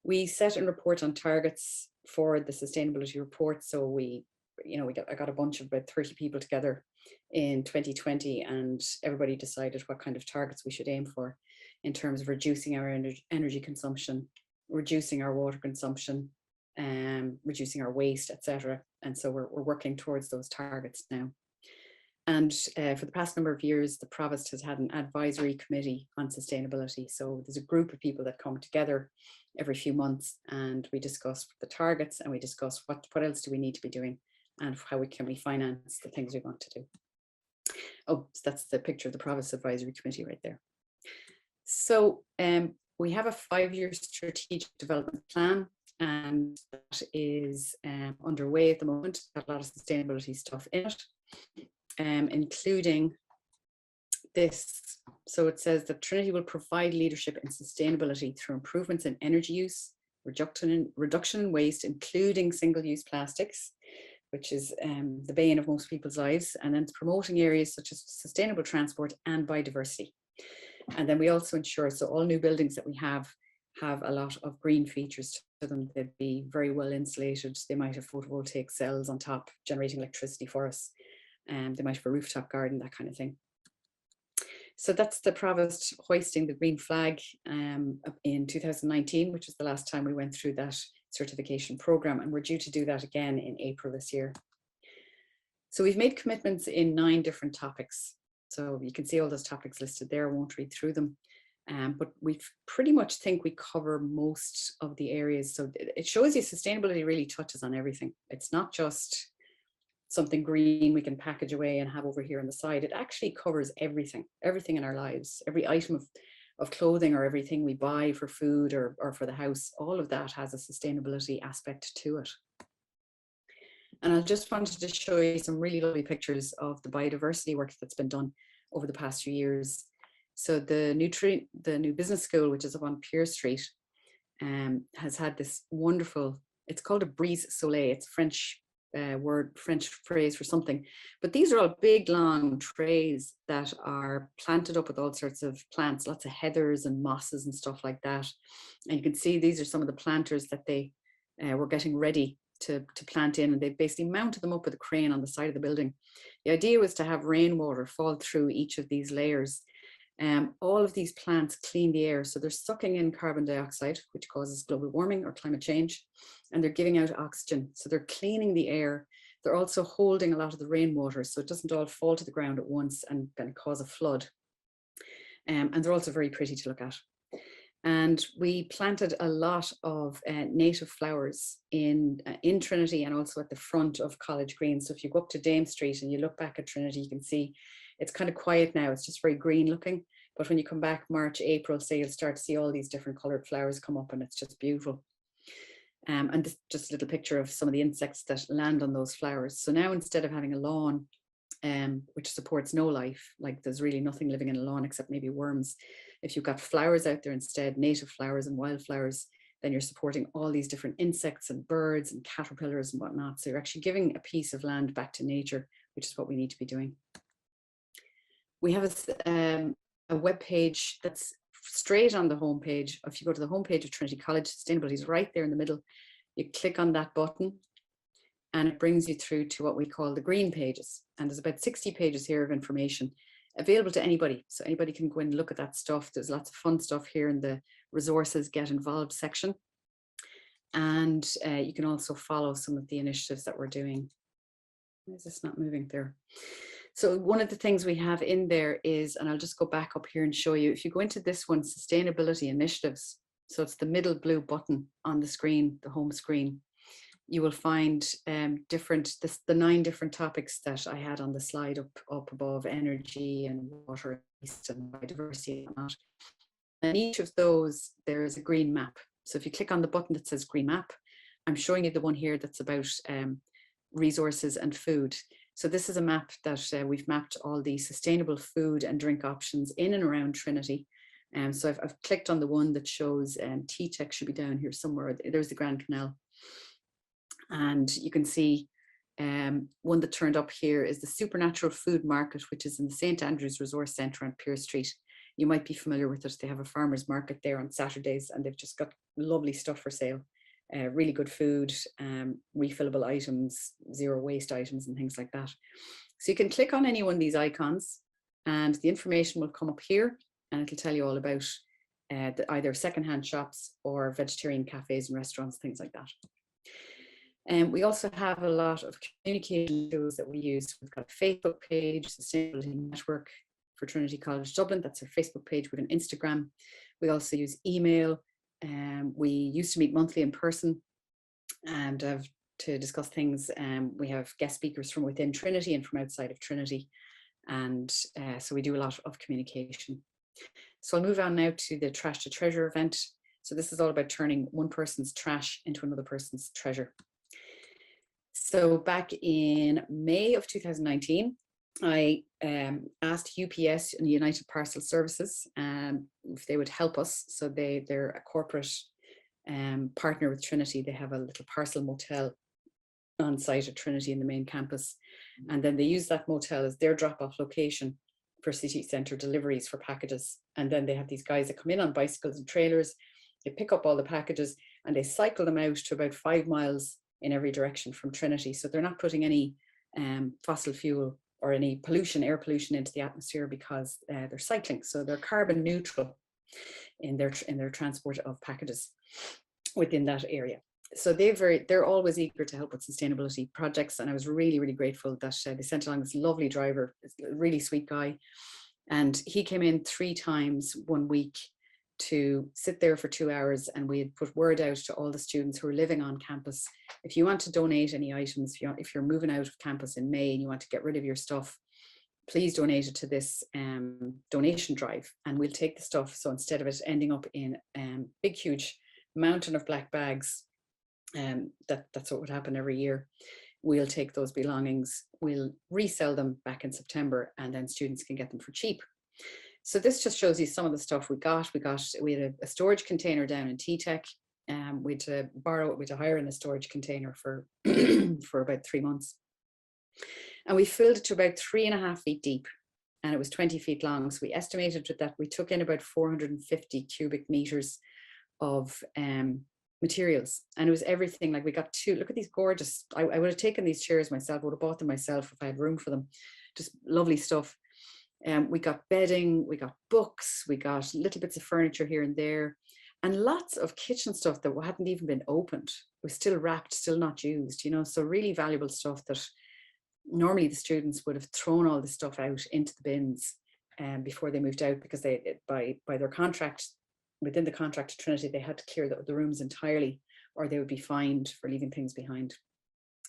We set and report on targets for the sustainability report. So I got a bunch of about 30 people together in 2020, and everybody decided what kind of targets we should aim for in terms of reducing our energy consumption, reducing our water consumption, reducing our waste, etc. And so we're working towards those targets now. And for the past number of years, the Provost has had an advisory committee on sustainability. So there's a group of people that come together every few months, and we discuss the targets, and we discuss what else do we need to be doing, and how can we finance the things we want to do. Oh, so that's the picture of the Provost Advisory Committee right there. So we have a 5-year strategic development plan, and that is underway at the moment. Got a lot of sustainability stuff in it, including this. So it says that Trinity will provide leadership in sustainability through improvements in energy use, reduction in waste, including single-use plastics, which is the bane of most people's lives, and then promoting areas such as sustainable transport and biodiversity. And then we also ensure, so all new buildings that we have a lot of green features to them. They'd be very well insulated. They might have photovoltaic cells on top generating electricity for us. They might have a rooftop garden, that kind of thing. So that's the Provost hoisting the green flag in 2019, which was the last time we went through that certification program, and we're due to do that again in April this year. So we've made commitments in 9 different topics. So you can see all those topics listed there. I won't read through them, but we pretty much think we cover most of the areas. So it shows you sustainability really touches on everything. It's not just something green we can package away and have over here on the side. It actually covers everything in our lives. Every item of clothing, or everything we buy for food or for the house, all of that has a sustainability aspect to it. And I just wanted to show you some really lovely pictures of the biodiversity work that's been done over the past few years. So the new business school, which is up on Pier Street, has had this wonderful, it's called a brise soleil. It's French French phrase for something, but these are all big long trays that are planted up with all sorts of plants, lots of heathers and mosses and stuff like that. And you can see these are some of the planters that they were getting ready to plant in, and they basically mounted them up with a crane on the side of the building. The idea was to have rainwater fall through each of these layers. All of these plants clean the air, so they're sucking in carbon dioxide, which causes global warming or climate change, and they're giving out oxygen, so they're cleaning the air. They're also holding a lot of the rainwater, so it doesn't all fall to the ground at once and then cause a flood. And they're also very pretty to look at. And we planted a lot of native flowers in Trinity, and also at the front of College Green. So if you go up to Dame Street and you look back at Trinity, you can see it's kind of quiet now. It's just very green looking. But when you come back March, April, say, you'll start to see all these different colored flowers come up, and it's just beautiful. And this, just a little picture of some of the insects that land on those flowers. So now, instead of having a lawn, which supports no life, like there's really nothing living in a lawn except maybe worms, if you've got flowers out there instead, native flowers and wildflowers, then you're supporting all these different insects and birds and caterpillars and whatnot. So you're actually giving a piece of land back to nature, which is what we need to be doing. We have a web page that's straight on the homepage. If you go to the homepage of Trinity College, sustainability is right there in the middle. You click on that button, and it brings you through to what we call the green pages. And there's about 60 pages here of information available to anybody. So anybody can go and look at that stuff. There's lots of fun stuff here in the resources get involved section. And you can also follow some of the initiatives that we're doing. Why is this not moving there? So one of the things we have in there is, and I'll just go back up here and show you, if you go into this one, sustainability initiatives. So it's the middle blue button on the screen, the home screen. You will find the 9 different topics that I had on the slide up above: energy and water and biodiversity and whatnot. And each of those, there is a green map. So if you click on the button that says green map, I'm showing you the one here that's about resources and food. So this is a map that we've mapped all the sustainable food and drink options in and around Trinity. So I've clicked on the one that shows T-Tech should be down here somewhere. There's the Grand Canal. And you can see one that turned up here is the Supernatural Food Market, which is in the St. Andrews Resource Centre on Pier Street. You might be familiar with it. They have a farmer's market there on Saturdays, and they've just got lovely stuff for sale. Really good food, refillable items, zero waste items and things like that. So you can click on any one of these icons and the information will come up here, and it'll tell you all about either secondhand shops or vegetarian cafes and restaurants, things like that. And we also have a lot of communication tools that we use. We've got a Facebook page, Sustainability Network for Trinity College Dublin. That's our Facebook page. We have an Instagram. We also use email. We used to meet monthly in person and to discuss things. We have guest speakers from within Trinity and from outside of Trinity. And so we do a lot of communication. So I'll move on now to the Trash to Treasure event. So this is all about turning one person's trash into another person's treasure. So back in May of 2019, I asked UPS and United Parcel Services if they would help us. So they're a corporate partner with Trinity. They have a little parcel motel on site at Trinity in the main campus. And then they use that motel as their drop-off location for city centre deliveries for packages. And then they have these guys that come in on bicycles and trailers. They pick up all the packages and they cycle them out to about 5 miles in every direction from Trinity. So they're not putting any fossil fuel or any pollution, air pollution into the atmosphere because they're cycling. So they're carbon neutral in their transport of packages within that area. So they're always eager to help with sustainability projects. And I was really, really grateful that they sent along this lovely driver, a really sweet guy. And he came in 3 times one week to sit there for 2 hours, and we had put word out to all the students who are living on campus. If you want to donate any items, if you're moving out of campus in May and you want to get rid of your stuff, please donate it to this donation drive and we'll take the stuff. So instead of it ending up in big, huge mountain of black bags, that's what would happen every year. We'll take those belongings, we'll resell them back in September, and then students can get them for cheap. So this just shows you some of the stuff we got. We had a storage container down in T-Tech. We had to borrow it, we had to hire in a storage container for, for about 3 months. And we filled it to about 3.5 feet deep, and it was 20 feet long. So we estimated that we took in about 450 cubic meters of materials, and it was everything. Like we got look at these gorgeous, I would have taken these chairs myself, I would have bought them myself if I had room for them. Just lovely stuff. We got bedding, we got books, we got little bits of furniture here and there, and lots of kitchen stuff that hadn't even been opened. It was still wrapped, still not used, you know, so really valuable stuff that normally the students would have thrown all the stuff out into the bins before they moved out, because they, by their contract, within the contract to Trinity, they had to clear the rooms entirely or they would be fined for leaving things behind.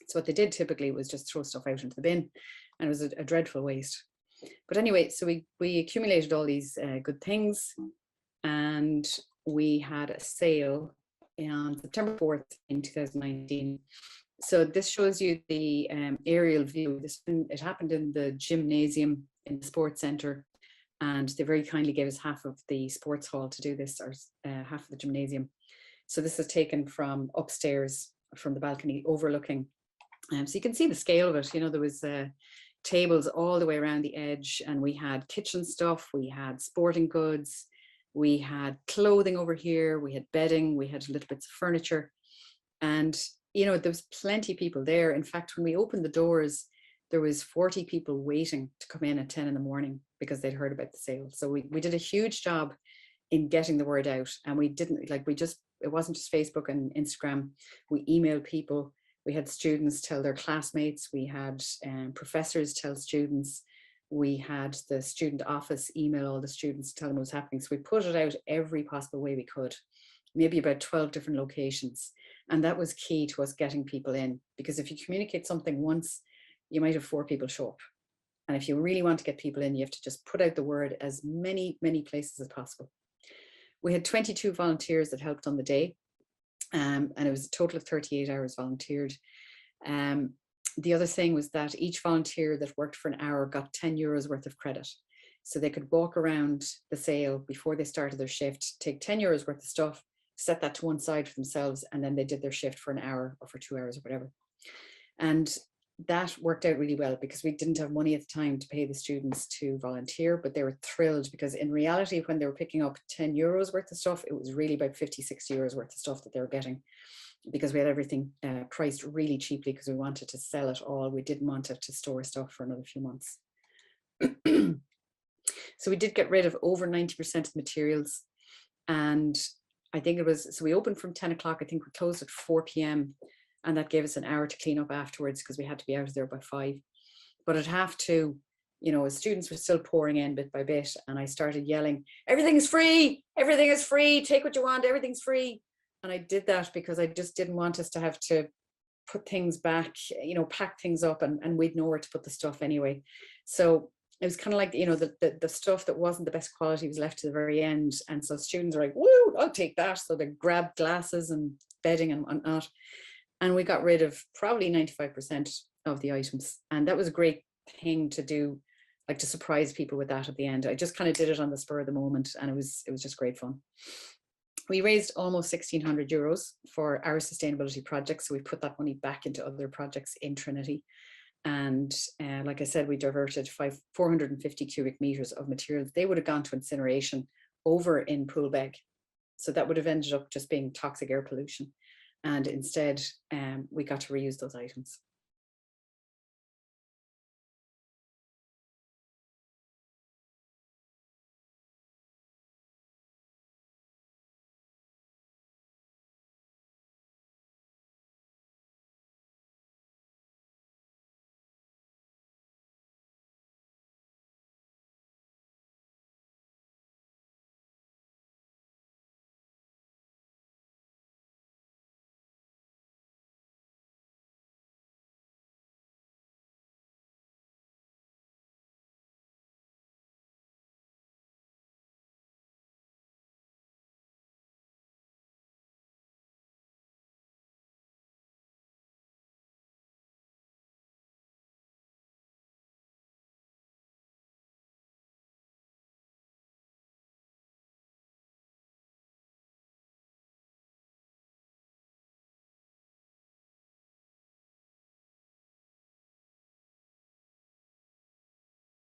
So what they did typically was just throw stuff out into the bin, and it was a dreadful waste. But anyway, so we accumulated all these good things, and we had a sale on September 4th in 2019. So this shows you the aerial view. It happened in the gymnasium in the sports centre, and they very kindly gave us half of the sports hall to do this, or half of the gymnasium. So this is taken from upstairs, from the balcony overlooking. So you can see the scale of it. You know, there was tables all the way around the edge, and we had kitchen stuff, we had sporting goods, we had clothing over here, we had bedding, we had little bits of furniture, and you know, there was plenty of people there. In fact, when we opened the doors, there was 40 people waiting to come in at 10 in the morning because they'd heard about the sale. So we did a huge job in getting the word out, and we didn't it wasn't just Facebook and Instagram. We emailed people. We had students tell their classmates, we had professors tell students, we had the student office email all the students, tell them what was happening. So we put it out every possible way we could, maybe about 12 different locations. And that was key to us getting people in, because if you communicate something once, you might have 4 people show up. And if you really want to get people in, you have to just put out the word as many, many places as possible. We had 22 volunteers that helped on the day. And it was a total of 38 hours volunteered. The other thing was that each volunteer that worked for an hour got 10 euros worth of credit. So they could walk around the sale before they started their shift, take 10 euros worth of stuff, set that to one side for themselves, and then they did their shift for an hour or for 2 hours or whatever. And that worked out really well because we didn't have money at the time to pay the students to volunteer, but they were thrilled because in reality, when they were picking up 10 euros worth of stuff, it was really about 50, 60 euros worth of stuff that they were getting, because we had everything priced really cheaply because we wanted to sell it all. We didn't want it to store stuff for another few months. So we did get rid of over 90% of the materials. And I think it was, so we opened from 10 o'clock. I think we closed at 4 p.m. And that gave us an hour to clean up afterwards because we had to be out of there by 5. But at half 2, you know, students were still pouring in bit by bit. And I started yelling, everything is free, everything is free, take what you want, everything's free. And I did that because I just didn't want us to have to put things back, you know, pack things up, and we'd know where to put the stuff anyway. So it was kind of like, you know, the stuff that wasn't the best quality was left to the very end. And so students were like, woo, I'll take that. So they grabbed glasses and bedding and whatnot. And we got rid of probably 95% of the items. And that was a great thing to do, like to surprise people with that at the end. I just kind of did it on the spur of the moment, and it was just great fun. We raised almost 1,600 euros for our sustainability project. So we put that money back into other projects in Trinity. And like I said, we diverted 450 cubic meters of materials. They would have gone to incineration over in Poolbeg. So that would have ended up just being toxic air pollution. And instead, we got to reuse those items.